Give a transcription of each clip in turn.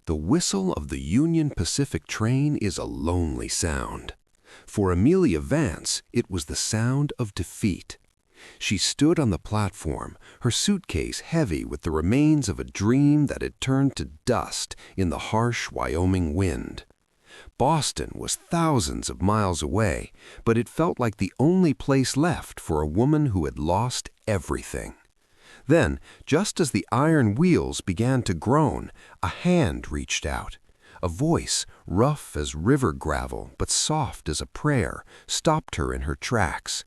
The whistle of the Union Pacific train is a lonely sound. For Amelia Vance, it was the sound of defeat. She stood on the platform, her suitcase heavy with the remains of a dream that had turned to dust in the harsh Wyoming wind. Boston was thousands of miles away, but it felt like the only place left for a woman who had lost everything. Then, just as the iron wheels began to groan, a hand reached out. A voice, rough as river gravel but soft as a prayer, stopped her in her tracks.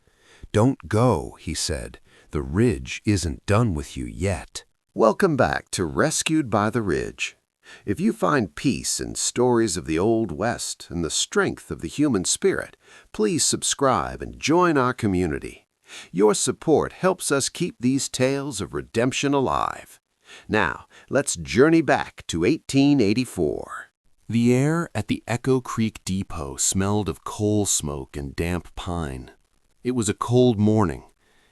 "Don't go," he said. "The Ridge isn't done with you yet." Welcome back to Rescued by the Ridge. If you find peace in stories of the Old West and the strength of the human spirit, please subscribe and join our community. Your support helps us keep these tales of redemption alive. Now, let's journey back to 1884. The air at the Echo Creek Depot smelled of coal smoke and damp pine. It was a cold morning.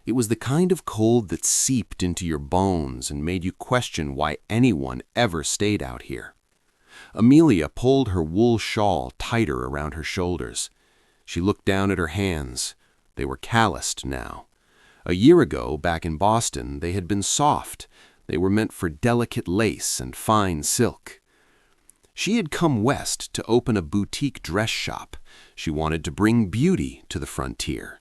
It was the kind of cold that seeped into your bones and made you question why anyone ever stayed out here. Amelia pulled her wool shawl tighter around her shoulders. She looked down at her hands. They were calloused now. A year ago, back in Boston, they had been soft. They were meant for delicate lace and fine silk. She had come west to open a boutique dress shop. She wanted to bring beauty to the frontier.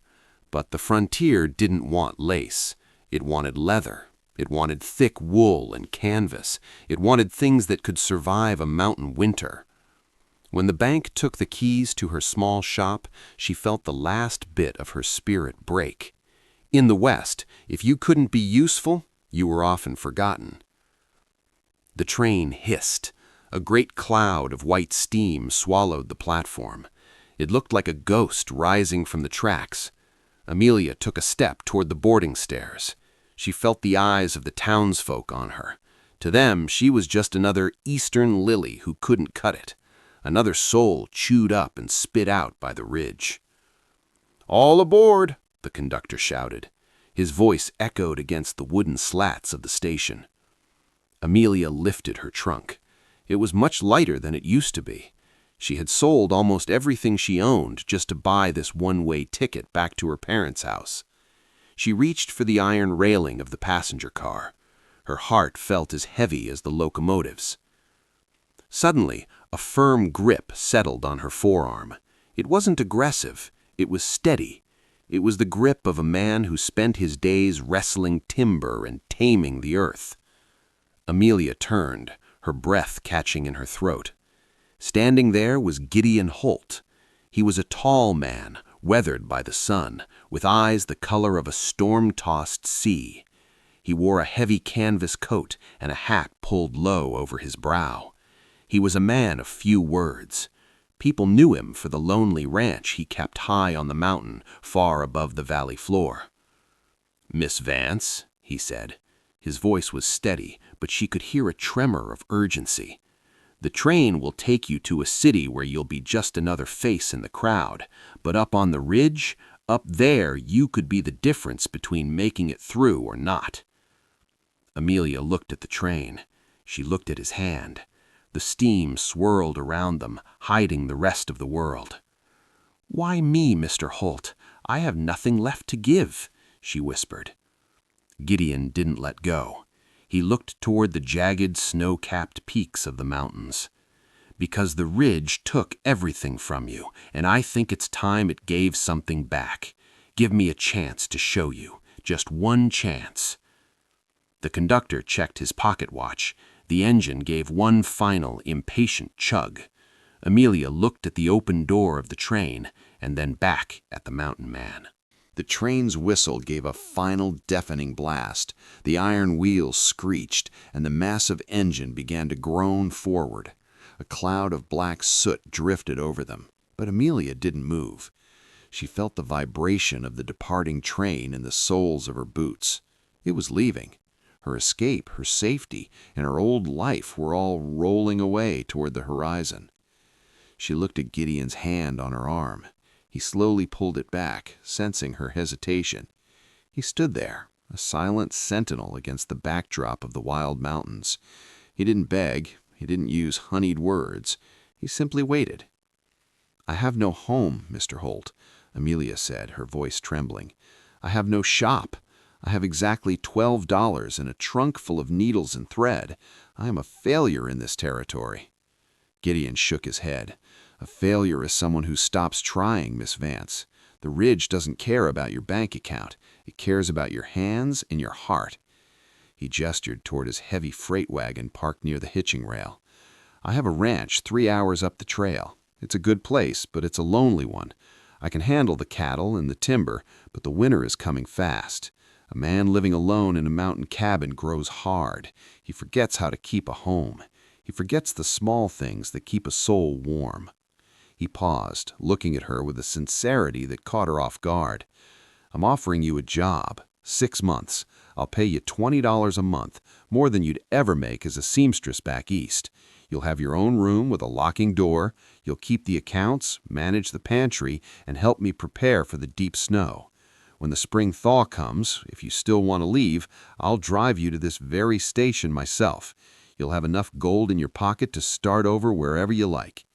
But the frontier didn't want lace. It wanted leather. It wanted thick wool and canvas. It wanted things that could survive a mountain winter. When the bank took the keys to her small shop, she felt the last bit of her spirit break. In the West, if you couldn't be useful, you were often forgotten. The train hissed. A great cloud of white steam swallowed the platform. It looked like a ghost rising from the tracks. Amelia took a step toward the boarding stairs. She felt the eyes of the townsfolk on her. To them, she was just another Eastern lily who couldn't cut it. Another soul chewed up and spit out by the Ridge. "All aboard!" the conductor shouted. His voice echoed against the wooden slats of the station. Amelia lifted her trunk. It was much lighter than it used to be. She had sold almost everything she owned just to buy this one-way ticket back to her parents' house. She reached for the iron railing of the passenger car. Her heart felt as heavy as the locomotive's. Suddenly, a firm grip settled on her forearm. It wasn't aggressive. It was steady. It was the grip of a man who spent his days wrestling timber and taming the earth. Amelia turned, her breath catching in her throat. Standing there was Gideon Holt. He was a tall man, weathered by the sun, with eyes the color of a storm-tossed sea. He wore a heavy canvas coat and a hat pulled low over his brow. He was a man of few words. People knew him for the lonely ranch he kept high on the mountain, far above the valley floor. "Miss Vance," he said. His voice was steady, but she could hear a tremor of urgency. "The train will take you to a city where you'll be just another face in the crowd. But up on the ridge, up there, you could be the difference between making it through or not." Amelia looked at the train. She looked at his hand. The steam swirled around them, hiding the rest of the world. "Why me, Mr. Holt? I have nothing left to give," she whispered. Gideon didn't let go. He looked toward the jagged, snow-capped peaks of the mountains. "Because the Ridge took everything from you, and I think it's time it gave something back. Give me a chance to show you. Just one chance." The conductor checked his pocket watch. The engine gave one final, impatient chug. Amelia looked at the open door of the train, and then back at the mountain man. The train's whistle gave a final deafening blast. The iron wheels screeched, and the massive engine began to groan forward. A cloud of black soot drifted over them, but Amelia didn't move. She felt the vibration of the departing train in the soles of her boots. It was leaving. Her escape, her safety, and her old life were all rolling away toward the horizon. She looked at Gideon's hand on her arm. He slowly pulled it back, sensing her hesitation. He stood there, a silent sentinel against the backdrop of the wild mountains. He didn't beg. He didn't use honeyed words. He simply waited. "I have no home, Mr. Holt," Amelia said, her voice trembling. "I have no shop. I have exactly $12 and a trunk full of needles and thread. I am a failure in this territory." Gideon shook his head. "A failure is someone who stops trying, Miss Vance. The Ridge doesn't care about your bank account. It cares about your hands and your heart." He gestured toward his heavy freight wagon parked near the hitching rail. "I have a ranch 3 hours up the trail. It's a good place, but it's a lonely one. I can handle the cattle and the timber, but the winter is coming fast. A man living alone in a mountain cabin grows hard. He forgets how to keep a home. He forgets the small things that keep a soul warm." He paused, looking at her with a sincerity that caught her off guard. "I'm offering you a job. 6 months. I'll pay you $20 a month, more than you'd ever make as a seamstress back east. You'll have your own room with a locking door. You'll keep the accounts, manage the pantry, and help me prepare for the deep snow. When the spring thaw comes, if you still want to leave, I'll drive you to this very station myself. You'll have enough gold in your pocket to start over wherever you like."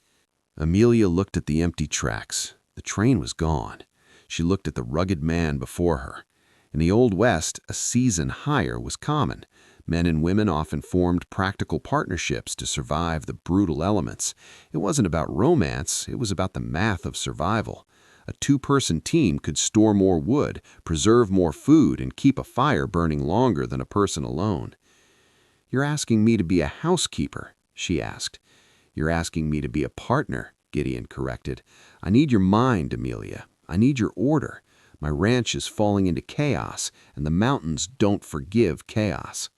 Amelia looked at the empty tracks. The train was gone. She looked at the rugged man before her. In the Old West, a season hire was common. Men and women often formed practical partnerships to survive the brutal elements. It wasn't about romance, it was about the math of survival. A 2-person team could store more wood, preserve more food, and keep a fire burning longer than a person alone. "You're asking me to be a housekeeper?" she asked. "You're asking me to be a partner," Gideon corrected. "I need your mind, Amelia. I need your order. My ranch is falling into chaos, and the mountains don't forgive chaos."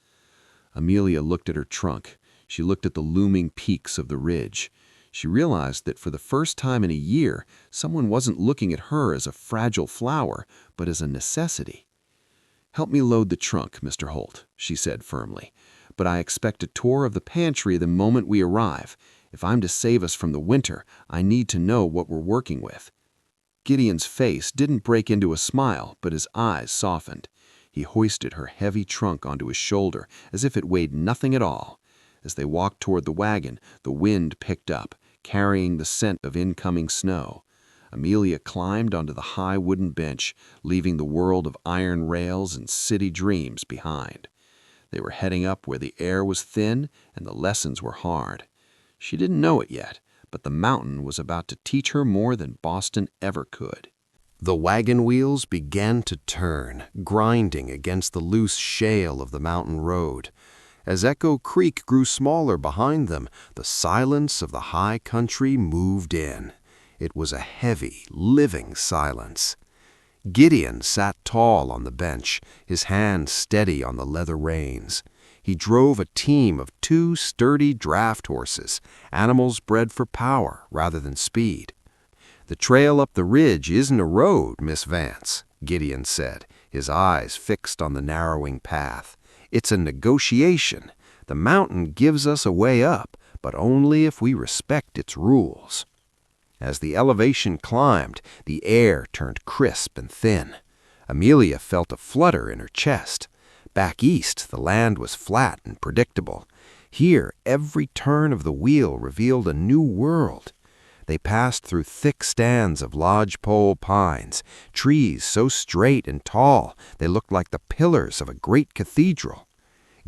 Amelia looked at her trunk. She looked at the looming peaks of the ridge. She realized that for the first time in a year, someone wasn't looking at her as a fragile flower, but as a necessity. "Help me load the trunk, Mr. Holt," she said firmly. "But I expect a tour of the pantry the moment we arrive. If I'm to save us from the winter, I need to know what we're working with." Gideon's face didn't break into a smile, but his eyes softened. He hoisted her heavy trunk onto his shoulder as if it weighed nothing at all. As they walked toward the wagon, the wind picked up, carrying the scent of incoming snow. Amelia climbed onto the high wooden bench, leaving the world of iron rails and city dreams behind. They were heading up where the air was thin and the lessons were hard. She didn't know it yet, but the mountain was about to teach her more than Boston ever could. The wagon wheels began to turn, grinding against the loose shale of the mountain road. As Echo Creek grew smaller behind them, the silence of the high country moved in. It was a heavy, living silence. Gideon sat tall on the bench, his hand steady on the leather reins. He drove a team of 2 sturdy draft horses, animals bred for power rather than speed. "The trail up the ridge isn't a road, Miss Vance," Gideon said, his eyes fixed on the narrowing path. "It's a negotiation. The mountain gives us a way up, but only if we respect its rules." As the elevation climbed, the air turned crisp and thin. Amelia felt a flutter in her chest. Back east, the land was flat and predictable. Here, every turn of the wheel revealed a new world. They passed through thick stands of lodgepole pines, trees so straight and tall they looked like the pillars of a great cathedral.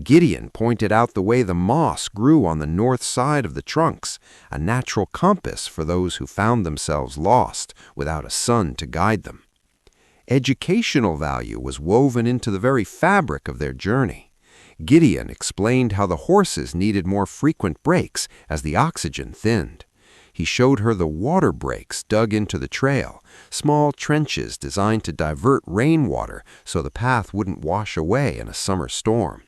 Gideon pointed out the way the moss grew on the north side of the trunks, a natural compass for those who found themselves lost without a sun to guide them. Educational value was woven into the very fabric of their journey. Gideon explained how the horses needed more frequent breaks as the oxygen thinned. He showed her the water breaks dug into the trail, small trenches designed to divert rainwater so the path wouldn't wash away in a summer storm.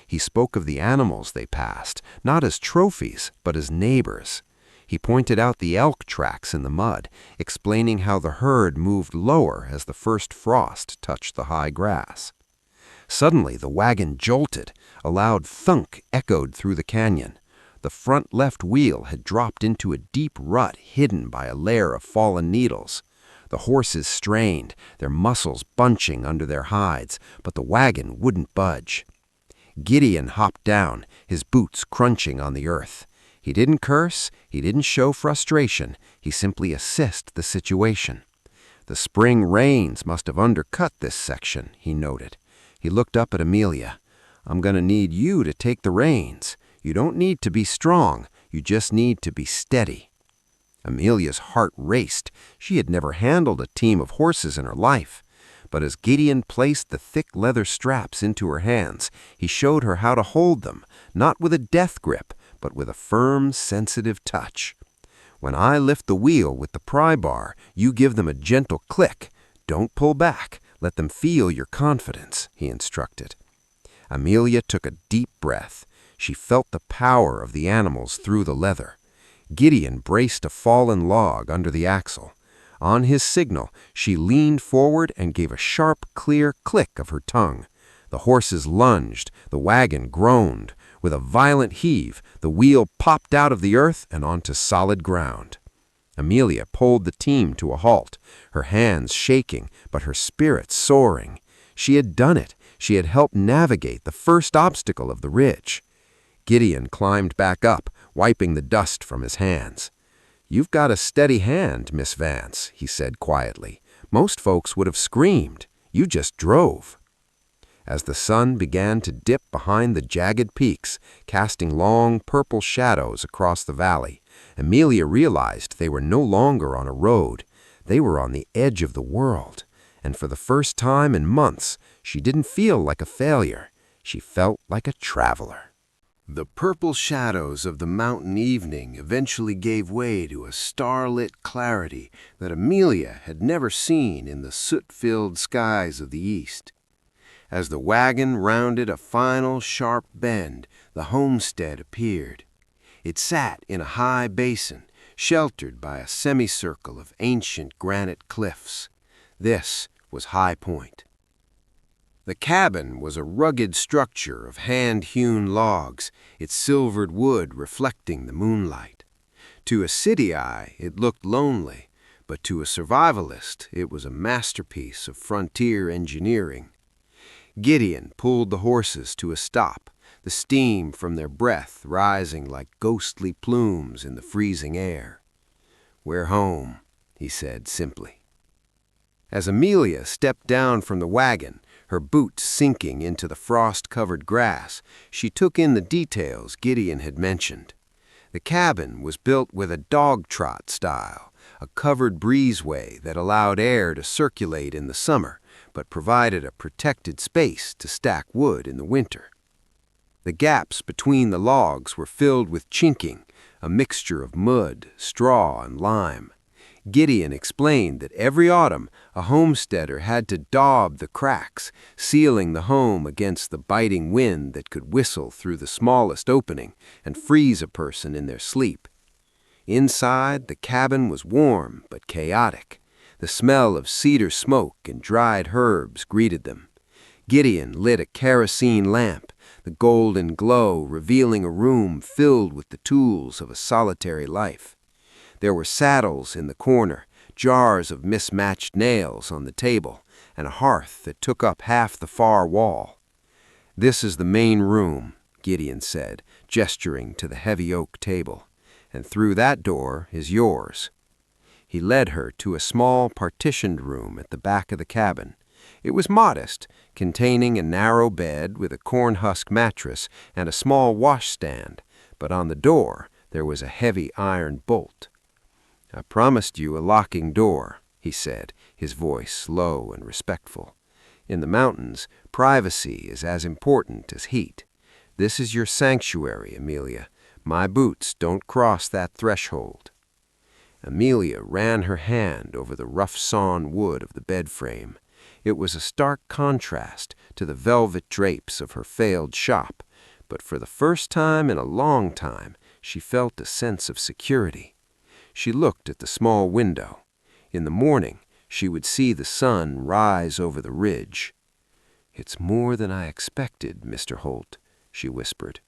He spoke of the animals they passed, not as trophies, but as neighbors. He pointed out the elk tracks in the mud, explaining how the herd moved lower as the first frost touched the high grass. Suddenly, the wagon jolted. A loud thunk echoed through the canyon. The front left wheel had dropped into a deep rut hidden by a layer of fallen needles. The horses strained, their muscles bunching under their hides, but the wagon wouldn't budge. Gideon hopped down, his boots crunching on the earth. He didn't curse, he didn't show frustration, he simply assessed the situation. The spring rains must have undercut this section, he noted. He looked up at Amelia. I'm going to need you to take the reins. You don't need to be strong, you just need to be steady. Amelia's heart raced. She had never handled a team of horses in her life. But as Gideon placed the thick leather straps into her hands, he showed her how to hold them, not with a death grip, but with a firm, sensitive touch. When I lift the wheel with the pry bar, you give them a gentle click. Don't pull back. Let them feel your confidence, he instructed. Amelia took a deep breath. She felt the power of the animals through the leather. Gideon braced a fallen log under the axle. On his signal, she leaned forward and gave a sharp, clear click of her tongue. The horses lunged, the wagon groaned. With a violent heave, the wheel popped out of the earth and onto solid ground. Amelia pulled the team to a halt, her hands shaking, but her spirits soaring. She had done it. She had helped navigate the first obstacle of the ridge. Gideon climbed back up, wiping the dust from his hands. You've got a steady hand, Miss Vance, he said quietly. Most folks would have screamed. You just drove. As the sun began to dip behind the jagged peaks, casting long purple shadows across the valley, Amelia realized they were no longer on a road. They were on the edge of the world. And for the first time in months, she didn't feel like a failure. She felt like a traveler. The purple shadows of the mountain evening eventually gave way to a starlit clarity that Amelia had never seen in the soot-filled skies of the east. As the wagon rounded a final sharp bend, the homestead appeared. It sat in a high basin, sheltered by a semicircle of ancient granite cliffs. This was High Point. The cabin was a rugged structure of hand-hewn logs, its silvered wood reflecting the moonlight. To a city eye, it looked lonely, but to a survivalist, it was a masterpiece of frontier engineering. Gideon pulled the horses to a stop, the steam from their breath rising like ghostly plumes in the freezing air. "We're home," he said simply. As Amelia stepped down from the wagon, her boots sinking into the frost-covered grass, she took in the details Gideon had mentioned. The cabin was built with a dog-trot style, a covered breezeway that allowed air to circulate in the summer, but provided a protected space to stack wood in the winter. The gaps between the logs were filled with chinking, a mixture of mud, straw, and lime. Gideon explained that every autumn a homesteader had to daub the cracks, sealing the home against the biting wind that could whistle through the smallest opening and freeze a person in their sleep. Inside, the cabin was warm but chaotic. The smell of cedar smoke and dried herbs greeted them. Gideon lit a kerosene lamp, the golden glow revealing a room filled with the tools of a solitary life. There were saddles in the corner, jars of mismatched nails on the table, and a hearth that took up half the far wall. "This is the main room," Gideon said, gesturing to the heavy oak table, "and through that door is yours." He led her to a small partitioned room at the back of the cabin. It was modest, containing a narrow bed with a corn-husk mattress and a small washstand, but on the door there was a heavy iron bolt. "I promised you a locking door," he said, his voice low and respectful. "In the mountains, privacy is as important as heat. This is your sanctuary, Amelia. My boots don't cross that threshold." Amelia ran her hand over the rough-sawn wood of the bed frame. It was a stark contrast to the velvet drapes of her failed shop, but for the first time in a long time, she felt a sense of security. She looked at the small window. In the morning, she would see the sun rise over the ridge. "It's more than I expected, Mr. Holt," she whispered.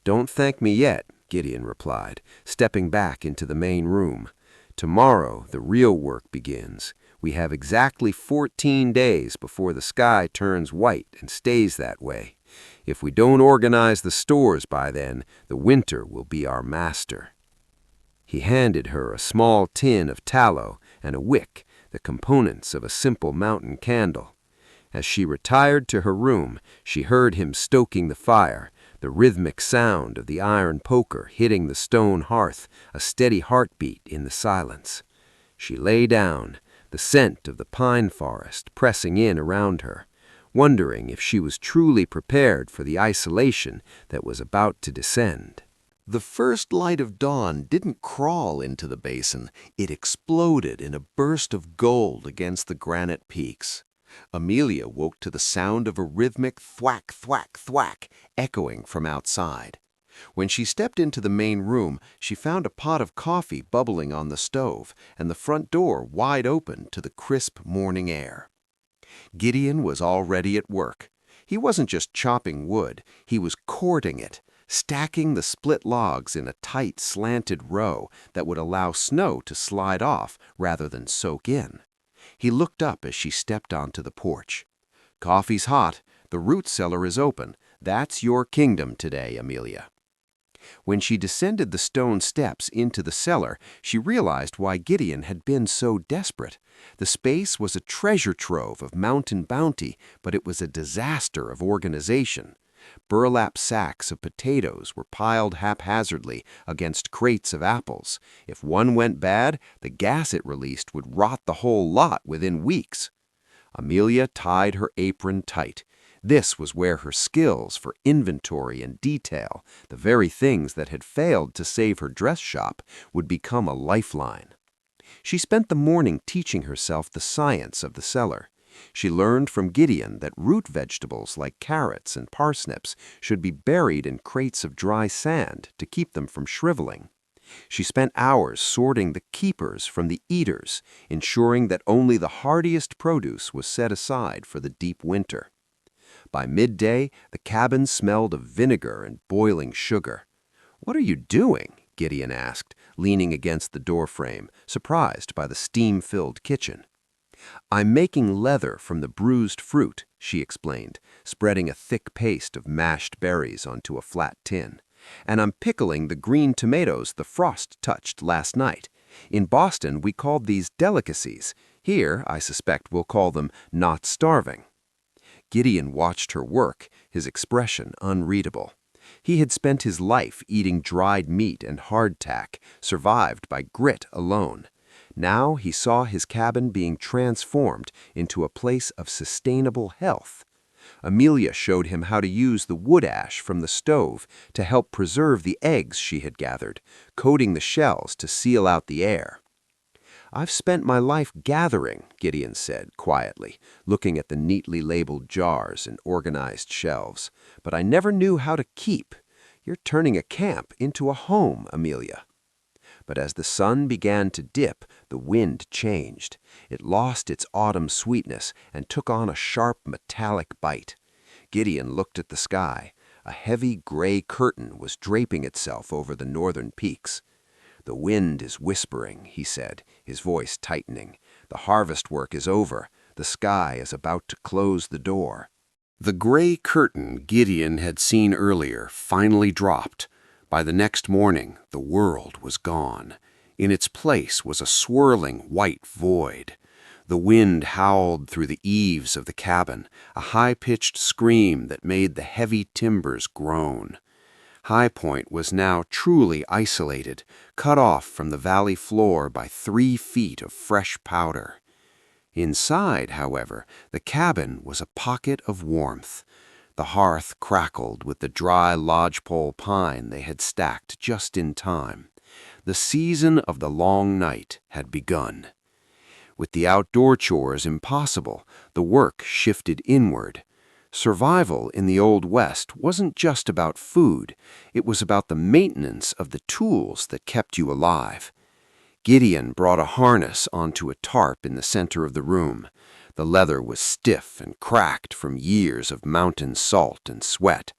"Don't thank me yet," Gideon replied, stepping back into the main room. "Tomorrow, the real work begins. We have exactly 14 days before the sky turns white and stays that way. If we don't organize the stores by then, the winter will be our master." He handed her a small tin of tallow and a wick, the components of a simple mountain candle. As she retired to her room, she heard him stoking the fire, the rhythmic sound of the iron poker hitting the stone hearth, a steady heartbeat in the silence. She lay down, the scent of the pine forest pressing in around her, wondering if she was truly prepared for the isolation that was about to descend. The first light of dawn didn't crawl into the basin, it exploded in a burst of gold against the granite peaks. Amelia woke to the sound of a rhythmic thwack, thwack, thwack echoing from outside. When she stepped into the main room, she found a pot of coffee bubbling on the stove and the front door wide open to the crisp morning air. Gideon was already at work. He wasn't just chopping wood, he was cording it, stacking the split logs in a tight, slanted row that would allow snow to slide off rather than soak in. He looked up as she stepped onto the porch. "Coffee's hot. The root cellar is open. That's your kingdom today, Amelia." When she descended the stone steps into the cellar, she realized why Gideon had been so desperate. The space was a treasure trove of mountain bounty, but it was a disaster of organization. Burlap sacks of potatoes were piled haphazardly against crates of apples. If one went bad, the gas it released would rot the whole lot within weeks. Amelia tied her apron tight. This was where her skills for inventory and detail, the very things that had failed to save her dress shop, would become a lifeline. She spent the morning teaching herself the science of the cellar. She learned from Gideon that root vegetables like carrots and parsnips should be buried in crates of dry sand to keep them from shriveling. She spent hours sorting the keepers from the eaters, ensuring that only the hardiest produce was set aside for the deep winter. By midday, the cabin smelled of vinegar and boiling sugar. "What are you doing?" Gideon asked, leaning against the doorframe, surprised by the steam-filled kitchen. "I'm making leather from the bruised fruit," she explained, spreading a thick paste of mashed berries onto a flat tin. "And I'm pickling the green tomatoes the frost touched last night. In Boston, we called these delicacies. Here, I suspect we'll call them not starving." Gideon watched her work, his expression unreadable. He had spent his life eating dried meat and hardtack, survived by grit alone. Now he saw his cabin being transformed into a place of sustainable health. Amelia showed him how to use the wood ash from the stove to help preserve the eggs she had gathered, coating the shells to seal out the air. "I've spent my life gathering," Gideon said quietly, looking at the neatly labeled jars and organized shelves, "but I never knew how to keep. You're turning a camp into a home, Amelia." But as the sun began to dip, the wind changed. It lost its autumn sweetness and took on a sharp metallic bite. Gideon looked at the sky. A heavy gray curtain was draping itself over the northern peaks. "The wind is whispering," he said, his voice tightening. "The harvest work is over. The sky is about to close the door." The gray curtain Gideon had seen earlier finally dropped. By the next morning, the world was gone. In its place was a swirling white void. The wind howled through the eaves of the cabin, a high-pitched scream that made the heavy timbers groan. High Point was now truly isolated, cut off from the valley floor by 3 feet of fresh powder. Inside, however, the cabin was a pocket of warmth. The hearth crackled with the dry lodgepole pine they had stacked just in time. The season of the long night had begun. With the outdoor chores impossible, the work shifted inward. Survival in the Old West wasn't just about food, it was about the maintenance of the tools that kept you alive. Gideon brought a harness onto a tarp in the center of the room. The leather was stiff and cracked from years of mountain salt and sweat.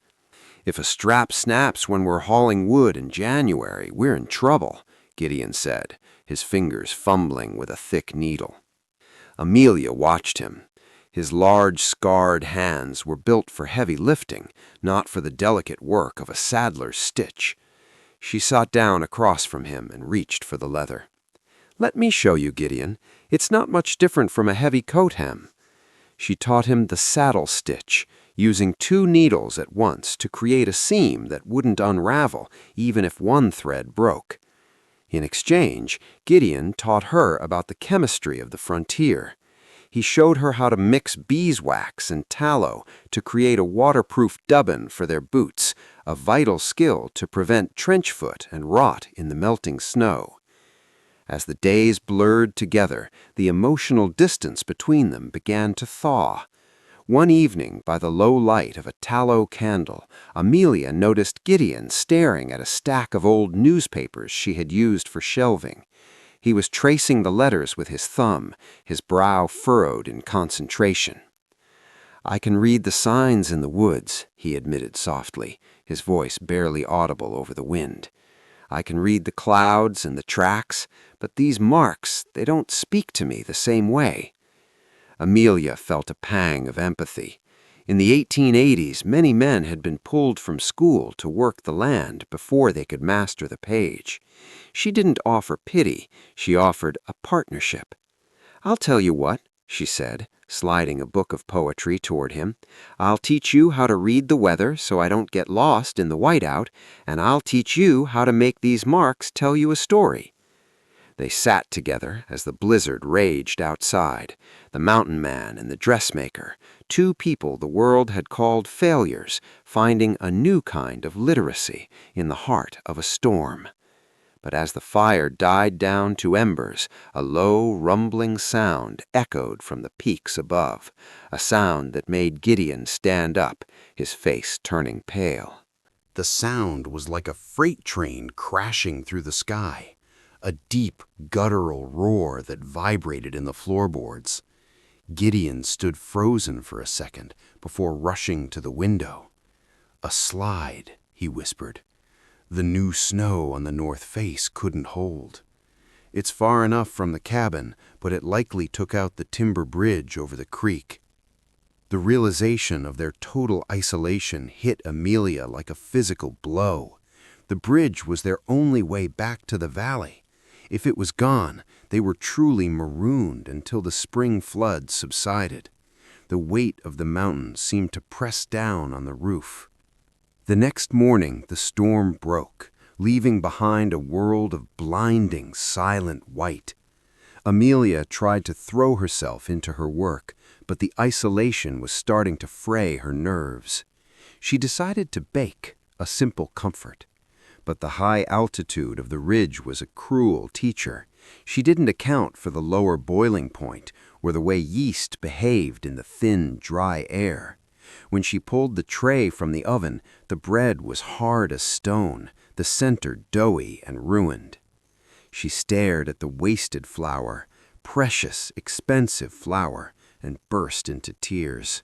"If a strap snaps when we're hauling wood in January, we're in trouble," Gideon said, his fingers fumbling with a thick needle. Amelia watched him. His large, scarred hands were built for heavy lifting, not for the delicate work of a saddler's stitch. She sat down across from him and reached for the leather. "Let me show you, Gideon. It's not much different from a heavy coat hem." She taught him the saddle stitch, using 2 needles at once to create a seam that wouldn't unravel even if one thread broke. In exchange, Gideon taught her about the chemistry of the frontier. He showed her how to mix beeswax and tallow to create a waterproof dubbin for their boots, a vital skill to prevent trench foot and rot in the melting snow. As the days blurred together, the emotional distance between them began to thaw. One evening, by the low light of a tallow candle, Amelia noticed Gideon staring at a stack of old newspapers she had used for shelving. He was tracing the letters with his thumb, his brow furrowed in concentration. "I can read the signs in the woods," he admitted softly, his voice barely audible over the wind. "I can read the clouds and the tracks, but these marks, they don't speak to me the same way." Amelia felt a pang of empathy. In the 1880s, many men had been pulled from school to work the land before they could master the page. She didn't offer pity, she offered a partnership. "I'll tell you what," she said, sliding a book of poetry toward him. "I'll teach you how to read the weather so I don't get lost in the whiteout, and I'll teach you how to make these marks tell you a story." They sat together as the blizzard raged outside, the mountain man and the dressmaker, 2 people the world had called failures, finding a new kind of literacy in the heart of a storm. But as the fire died down to embers, a low, rumbling sound echoed from the peaks above, a sound that made Gideon stand up, his face turning pale. The sound was like a freight train crashing through the sky, a deep, guttural roar that vibrated in the floorboards. Gideon stood frozen for a second before rushing to the window. "A slide," he whispered. "The new snow on the north face couldn't hold. It's far enough from the cabin, but it likely took out the timber bridge over the creek." The realization of their total isolation hit Amelia like a physical blow. The bridge was their only way back to the valley. If it was gone, they were truly marooned until the spring flood subsided. The weight of the mountain seemed to press down on the roof. The next morning, the storm broke, leaving behind a world of blinding, silent white. Amelia tried to throw herself into her work, but the isolation was starting to fray her nerves. She decided to bake, a simple comfort. But the high altitude of the ridge was a cruel teacher. She didn't account for the lower boiling point or the way yeast behaved in the thin, dry air. When she pulled the tray from the oven, the bread was hard as stone, the center doughy and ruined. She stared at the wasted flour, precious, expensive flour, and burst into tears.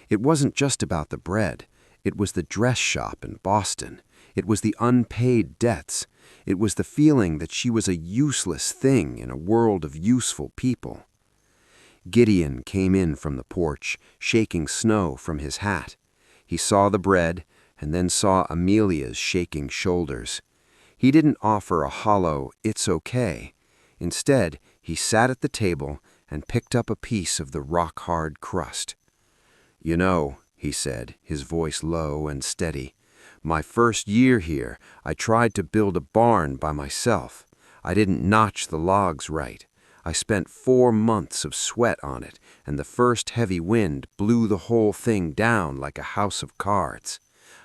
It wasn't just about the bread. It was the dress shop in Boston. It was the unpaid debts. It was the feeling that she was a useless thing in a world of useful people. Gideon came in from the porch, shaking snow from his hat. He saw the bread, and then saw Amelia's shaking shoulders. He didn't offer a hollow, "It's okay." Instead, he sat at the table and picked up a piece of the rock-hard crust. "You know," he said, his voice low and steady, "my first year here, I tried to build a barn by myself. I didn't notch the logs right. I spent 4 months of sweat on it, and the first heavy wind blew the whole thing down like a house of cards.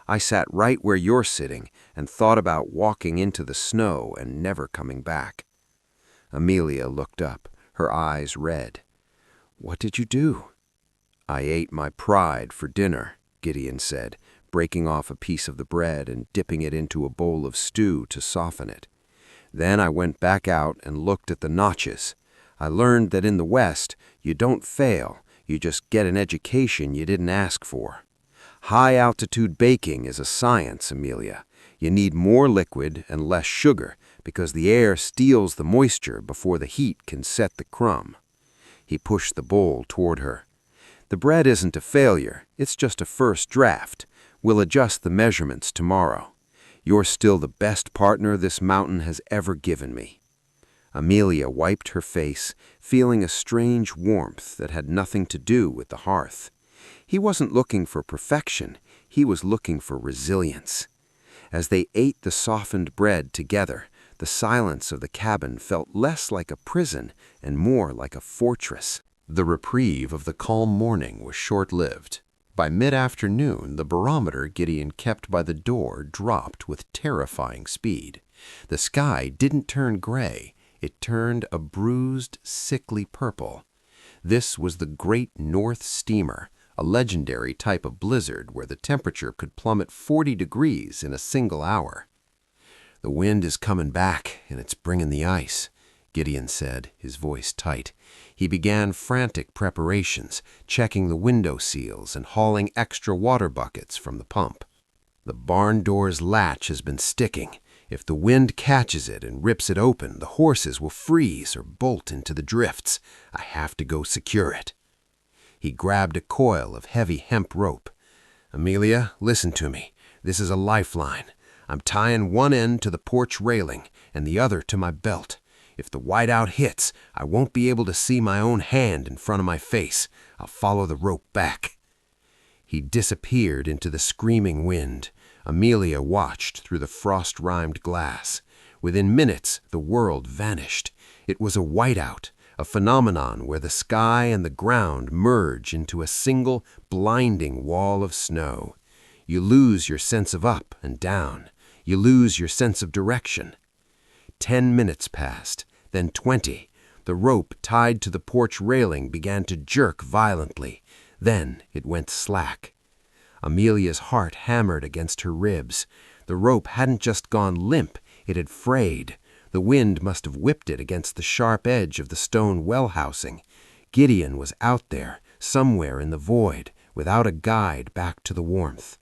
I sat right where you're sitting and thought about walking into the snow and never coming back." Amelia looked up, her eyes red. "What did you do?" "I ate my pride for dinner," Gideon said, breaking off a piece of the bread and dipping it into a bowl of stew to soften it. "Then I went back out and looked at the notches. I learned that in the West, you don't fail, you just get an education you didn't ask for. High-altitude baking is a science, Amelia. You need more liquid and less sugar because the air steals the moisture before the heat can set the crumb." He pushed the bowl toward her. The bread isn't a failure, it's just a first draft. We'll adjust the measurements tomorrow. You're still the best partner this mountain has ever given me." Amelia wiped her face, feeling a strange warmth that had nothing to do with the hearth. He wasn't looking for perfection, he was looking for resilience. As they ate the softened bread together, the silence of the cabin felt less like a prison and more like a fortress. The reprieve of the calm morning was short-lived. By mid-afternoon, the barometer Gideon kept by the door dropped with terrifying speed. The sky didn't turn gray, it turned a bruised, sickly purple. This was the Great North Steamer, a legendary type of blizzard where the temperature could plummet 40 degrees in a single hour. "The wind is coming back, and it's bringing the ice," Gideon said, his voice tight. He began frantic preparations, checking the window seals and hauling extra water buckets from the pump. "The barn door's latch has been sticking. If the wind catches it and rips it open, the horses will freeze or bolt into the drifts. I have to go secure it." He grabbed a coil of heavy hemp rope. "Amelia, listen to me. This is a lifeline. I'm tying one end to the porch railing and the other to my belt. If the whiteout hits, I won't be able to see my own hand in front of my face. I'll follow the rope back." He disappeared into the screaming wind. Amelia watched through the frost-rimed glass. Within minutes, the world vanished. It was a whiteout, a phenomenon where the sky and the ground merge into a single, blinding wall of snow. You lose your sense of up and down. You lose your sense of direction. 10 minutes passed, then 20. The rope tied to the porch railing began to jerk violently. Then it went slack. Amelia's heart hammered against her ribs. The rope hadn't just gone limp, it had frayed. The wind must have whipped it against the sharp edge of the stone well housing. Gideon was out there, somewhere in the void, without a guide back to the warmth.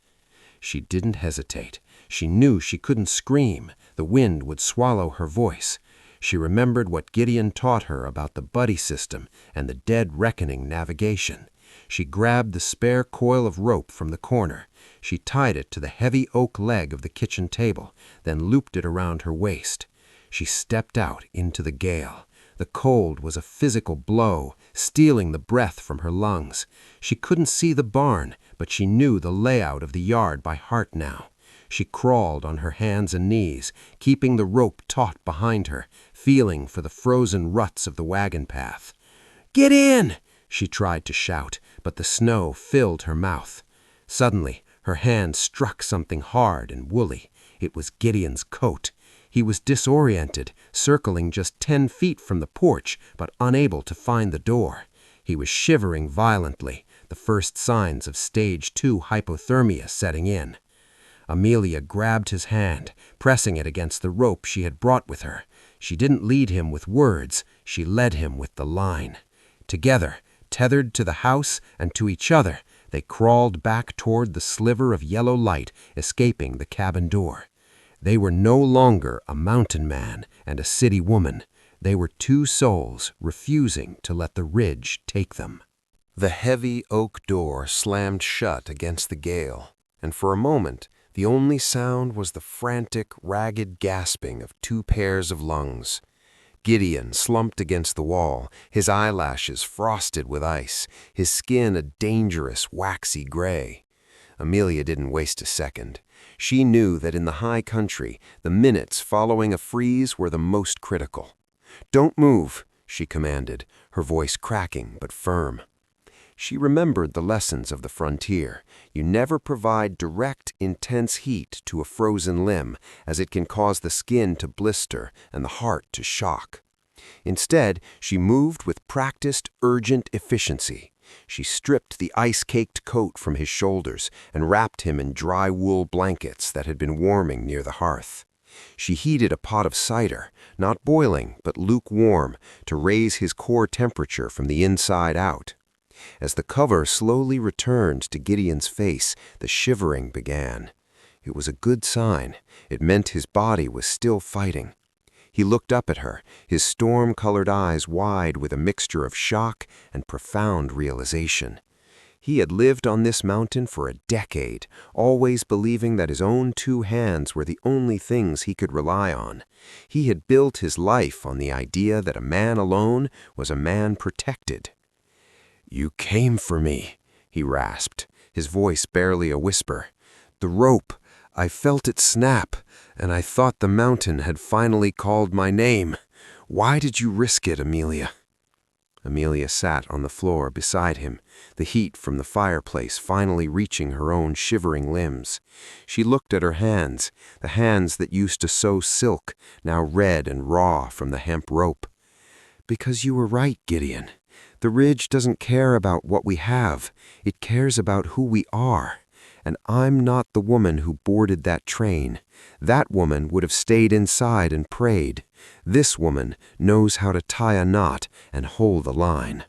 She didn't hesitate. She knew she couldn't scream. The wind would swallow her voice. She remembered what Gideon taught her about the buddy system and the dead reckoning navigation. She grabbed the spare coil of rope from the corner. She tied it to the heavy oak leg of the kitchen table, then looped it around her waist. She stepped out into the gale. The cold was a physical blow, stealing the breath from her lungs. She couldn't see the barn, but she knew the layout of the yard by heart now. She crawled on her hands and knees, keeping the rope taut behind her, feeling for the frozen ruts of the wagon path. "Get in!" she tried to shout, but the snow filled her mouth. Suddenly, her hand struck something hard and woolly. It was Gideon's coat. He was disoriented, circling just 10 feet from the porch, but unable to find the door. He was shivering violently, the first signs of stage 2 hypothermia setting in. Amelia grabbed his hand, pressing it against the rope she had brought with her. She didn't lead him with words, she led him with the line. Together, tethered to the house and to each other, they crawled back toward the sliver of yellow light escaping the cabin door. They were no longer a mountain man and a city woman. They were two souls refusing to let the ridge take them. The heavy oak door slammed shut against the gale, and for a moment, the only sound was the frantic, ragged gasping of 2 pairs of lungs. Gideon slumped against the wall, his eyelashes frosted with ice, his skin a dangerous, waxy gray. Amelia didn't waste a second. She knew that in the high country, the minutes following a freeze were the most critical. "Don't move," she commanded, her voice cracking but firm. She remembered the lessons of the frontier. You never provide direct, intense heat to a frozen limb, as it can cause the skin to blister and the heart to shock. Instead, she moved with practiced, urgent efficiency. She stripped the ice-caked coat from his shoulders and wrapped him in dry wool blankets that had been warming near the hearth. She heated a pot of cider, not boiling but lukewarm, to raise his core temperature from the inside out. As the cover slowly returned to Gideon's face, the shivering began. It was a good sign. It meant his body was still fighting. He looked up at her, his storm-colored eyes wide with a mixture of shock and profound realization. He had lived on this mountain for a decade, always believing that his own two hands were the only things he could rely on. He had built his life on the idea that a man alone was a man protected. "You came for me," he rasped, his voice barely a whisper. "The rope, I felt it snap, and I thought the mountain had finally called my name. Why did you risk it, Amelia?" Amelia sat on the floor beside him, the heat from the fireplace finally reaching her own shivering limbs. She looked at her hands, the hands that used to sew silk, now red and raw from the hemp rope. "Because you were right, Gideon. The ridge doesn't care about what we have. It cares about who we are. And I'm not the woman who boarded that train. That woman would have stayed inside and prayed. This woman knows how to tie a knot and hold a line."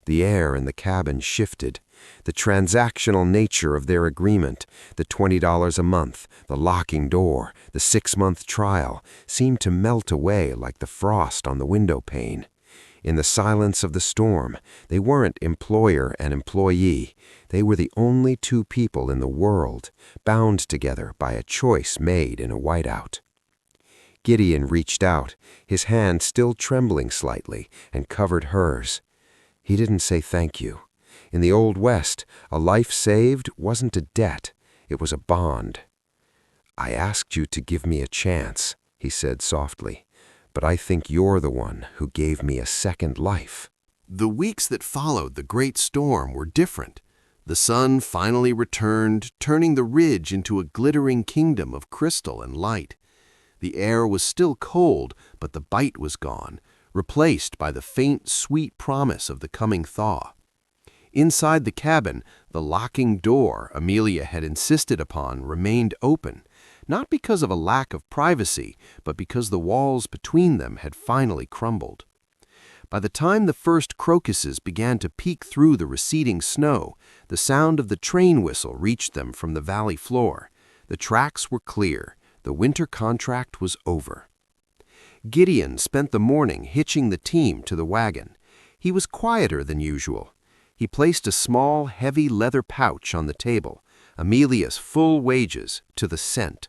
The air in the cabin shifted. The transactional nature of their agreement, the $20 a month, the locking door, the 6-month trial, seemed to melt away like the frost on the window pane. In the silence of the storm, they weren't employer and employee. They were the only two people in the world, bound together by a choice made in a whiteout. Gideon reached out, his hand still trembling slightly, and covered hers. He didn't say thank you. In the Old West, a life saved wasn't a debt, it was a bond. "I asked you to give me a chance," he said softly. "But I think you're the one who gave me a second life." The weeks that followed the great storm were different. The sun finally returned, turning the ridge into a glittering kingdom of crystal and light. The air was still cold, but the bite was gone, replaced by the faint, sweet promise of the coming thaw. Inside the cabin, the locking door Amelia had insisted upon remained open, not because of a lack of privacy, but because the walls between them had finally crumbled. By the time the first crocuses began to peek through the receding snow, the sound of the train whistle reached them from the valley floor. The tracks were clear. The winter contract was over. Gideon spent the morning hitching the team to the wagon. He was quieter than usual. He placed a small, heavy leather pouch on the table, Amelia's full wages, to the cent.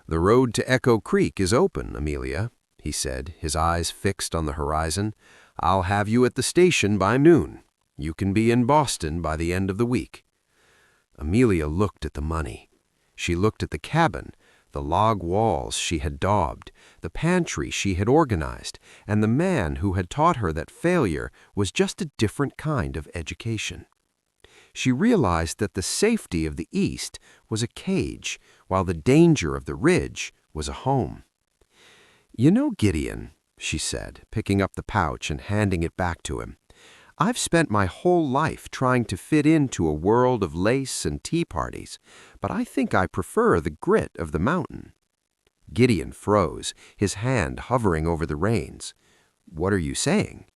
"The road to Echo Creek is open, Amelia," he said, his eyes fixed on the horizon. "I'll have you at the station by noon. You can be in Boston by the end of the week." Amelia looked at the money. She looked at the cabin, the log walls she had daubed, the pantry she had organized, and the man who had taught her that failure was just a different kind of education. She realized that the safety of the East was a cage, while the danger of the ridge was a home. "You know, Gideon," she said, picking up the pouch and handing it back to him, "I've spent my whole life trying to fit into a world of lace and tea parties, but I think I prefer the grit of the mountain." Gideon froze, his hand hovering over the reins. "What are you saying?"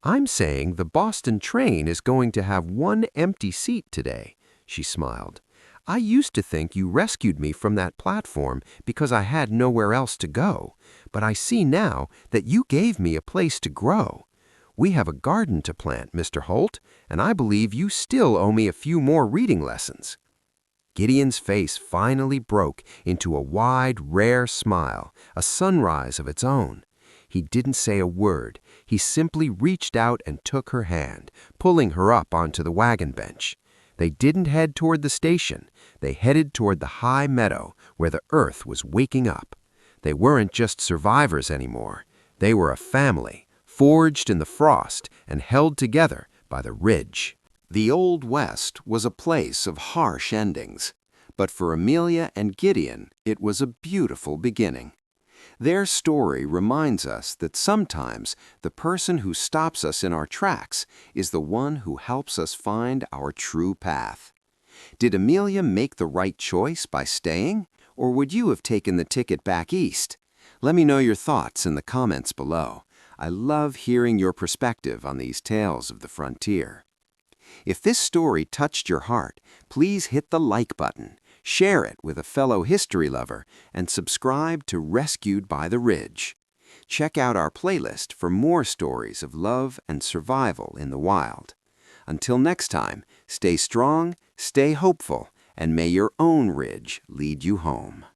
"I'm saying the Boston train is going to have one empty seat today," she smiled. "I used to think you rescued me from that platform because I had nowhere else to go, but I see now that you gave me a place to grow. We have a garden to plant, Mr. Holt, and I believe you still owe me a few more reading lessons." Gideon's face finally broke into a wide, rare smile, a sunrise of its own. He didn't say a word. He simply reached out and took her hand, pulling her up onto the wagon bench. They didn't head toward the station. They headed toward the high meadow where the earth was waking up. They weren't just survivors anymore. They were a family, forged in the frost and held together by the ridge. The Old West was a place of harsh endings, but for Amelia and Gideon, it was a beautiful beginning. Their story reminds us that sometimes the person who stops us in our tracks is the one who helps us find our true path. Did Amelia make the right choice by staying, or would you have taken the ticket back east? Let me know your thoughts in the comments below. I love hearing your perspective on these tales of the frontier. If this story touched your heart, please hit the like button, share it with a fellow history lover, and subscribe to Rescued by the Ridge. Check out our playlist for more stories of love and survival in the wild. Until next time, stay strong, stay hopeful, and may your own ridge lead you home.